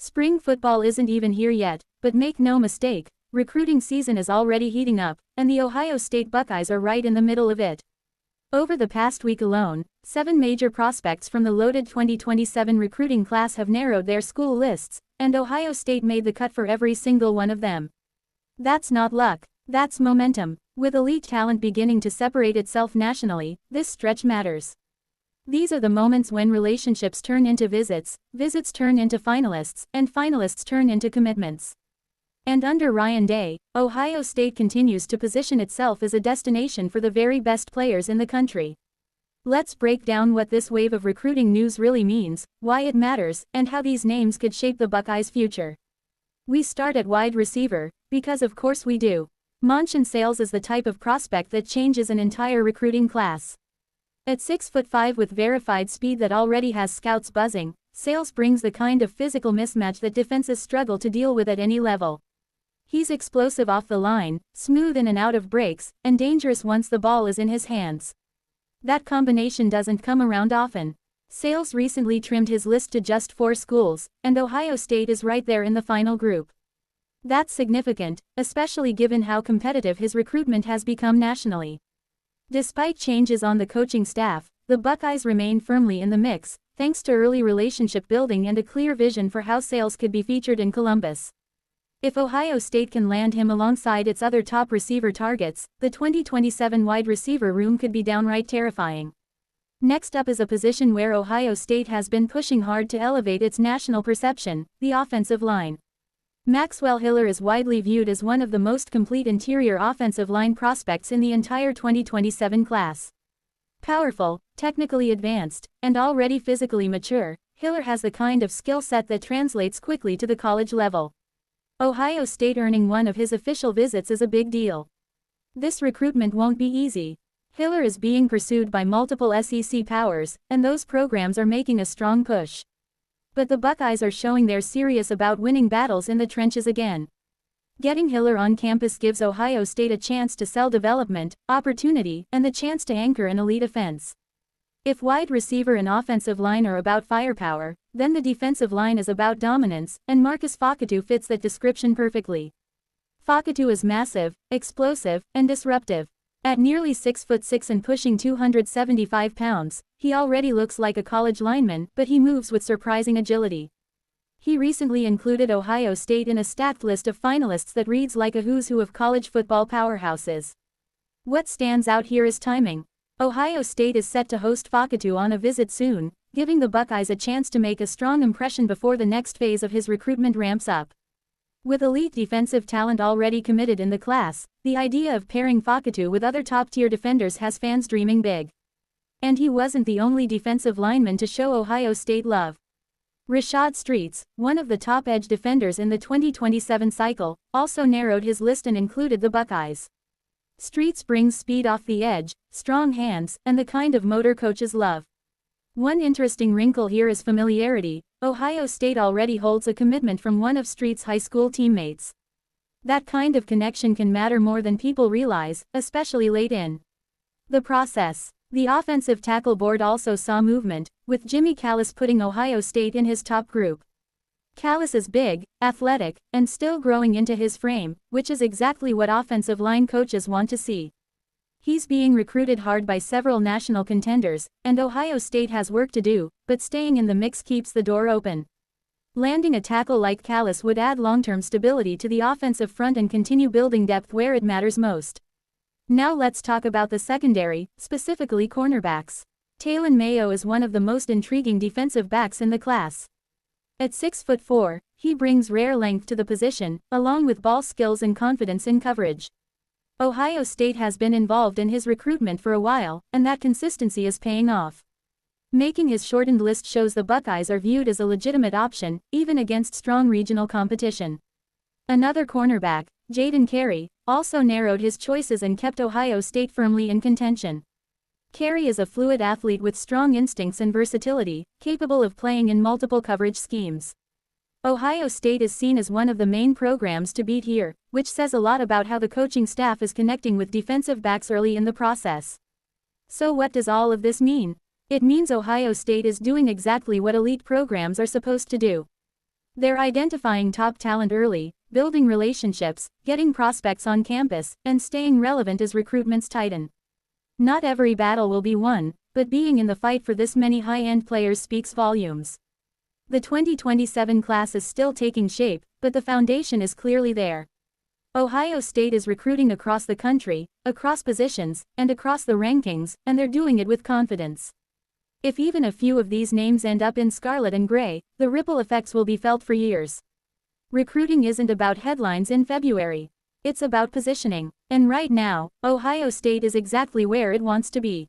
Spring football isn't even here yet, but make no mistake, recruiting season is already heating up, and the Ohio State Buckeyes are right in the middle of it. Over the past week alone, 7 major prospects from the loaded 2027 recruiting class have narrowed their school lists, and Ohio State made the cut for every single one of them. That's not luck, that's momentum. With elite talent beginning to separate itself nationally, this stretch matters. These are the moments when relationships turn into visits, visits turn into finalists, and finalists turn into commitments. And under Ryan Day, Ohio State continues to position itself as a destination for the very best players in the country. Let's break down what this wave of recruiting news really means, why it matters, and how these names could shape the Buckeyes' future. We start at wide receiver, because of course we do. Monshun Sales is the type of prospect that changes an entire recruiting class. At 6'5" with verified speed that already has scouts buzzing, Sales brings the kind of physical mismatch that defenses struggle to deal with at any level. He's explosive off the line, smooth in and out of breaks, and dangerous once the ball is in his hands. That combination doesn't come around often. Sales recently trimmed his list to just 4 schools, and Ohio State is right there in the final group. That's significant, especially given how competitive his recruitment has become nationally. Despite changes on the coaching staff, the Buckeyes remain firmly in the mix, thanks to early relationship building and a clear vision for how Sales could be featured in Columbus. If Ohio State can land him alongside its other top receiver targets, the 2027 wide receiver room could be downright terrifying. Next up is a position where Ohio State has been pushing hard to elevate its national perception, the offensive line. Maxwell is widely viewed as one of the most complete interior offensive line prospects in the entire 2027 class. Powerful, technically advanced, and already physically mature, Hiller has the kind of skill set that translates quickly to the college level. Ohio State earning one of his official visits is a big deal. This recruitment won't be easy. Hiller is being pursued by multiple SEC powers, and those programs are making a strong push. But the Buckeyes are showing they're serious about winning battles in the trenches again. Getting Hiller on campus gives Ohio State a chance to sell development, opportunity, and the chance to anchor an elite offense. If wide receiver and offensive line are about firepower, then the defensive line is about dominance, and Fakatou fits that description perfectly. Fakatou is massive, explosive, and disruptive. At nearly 6'6" and pushing 275 pounds, he already looks like a college lineman, but he moves with surprising agility. He recently included Ohio State in a stacked list of finalists that reads like a who's who of college football powerhouses. What stands out here is timing. Ohio State is set to host Fakatou on a visit soon, giving the Buckeyes a chance to make a strong impression before the next phase of his recruitment ramps up. With elite defensive talent already committed in the class, the idea of pairing Fakatou with other top-tier defenders has fans dreaming big. And he wasn't the only defensive lineman to show Ohio State love. Rashad Streets, one of the top edge defenders in the 2027 cycle, also narrowed his list and included the Buckeyes. Streets brings speed off the edge, strong hands, and the kind of motor coaches love. One interesting wrinkle here is familiarity. Ohio State already holds a commitment from one of Streets' high school teammates. That kind of connection can matter more than people realize, especially late in the process. The offensive tackle board also saw movement, with Jimmy Callis putting Ohio State in his top group. Callis is big, athletic, and still growing into his frame, which is exactly what offensive line coaches want to see. He's being recruited hard by several national contenders, and Ohio State has work to do, but staying in the mix keeps the door open. Landing a tackle like Callis would add long-term stability to the offensive front and continue building depth where it matters most. Now let's talk about the secondary, specifically cornerbacks. Taylon Mayo is one of the most intriguing defensive backs in the class. At 6'4", he brings rare length to the position, along with ball skills and confidence in coverage. Ohio State has been involved in his recruitment for a while, and that consistency is paying off. Making his shortened list shows the Buckeyes are viewed as a legitimate option, even against strong regional competition. Another cornerback, Jaden Carey, also narrowed his choices and kept Ohio State firmly in contention. Carey is a fluid athlete with strong instincts and versatility, capable of playing in multiple coverage schemes. Ohio State is seen as one of the main programs to beat here, which says a lot about how the coaching staff is connecting with defensive backs early in the process. So what does all of this mean? It means Ohio State is doing exactly what elite programs are supposed to do. They're identifying top talent early, building relationships, getting prospects on campus, and staying relevant as recruitments tighten. Not every battle will be won, but being in the fight for this many high-end players speaks volumes. The 2027 class is still taking shape, but the foundation is clearly there. Ohio State is recruiting across the country, across positions, and across the rankings, and they're doing it with confidence. If even a few of these names end up in scarlet and gray, the ripple effects will be felt for years. Recruiting isn't about headlines in February. It's about positioning. And right now, Ohio State is exactly where it wants to be.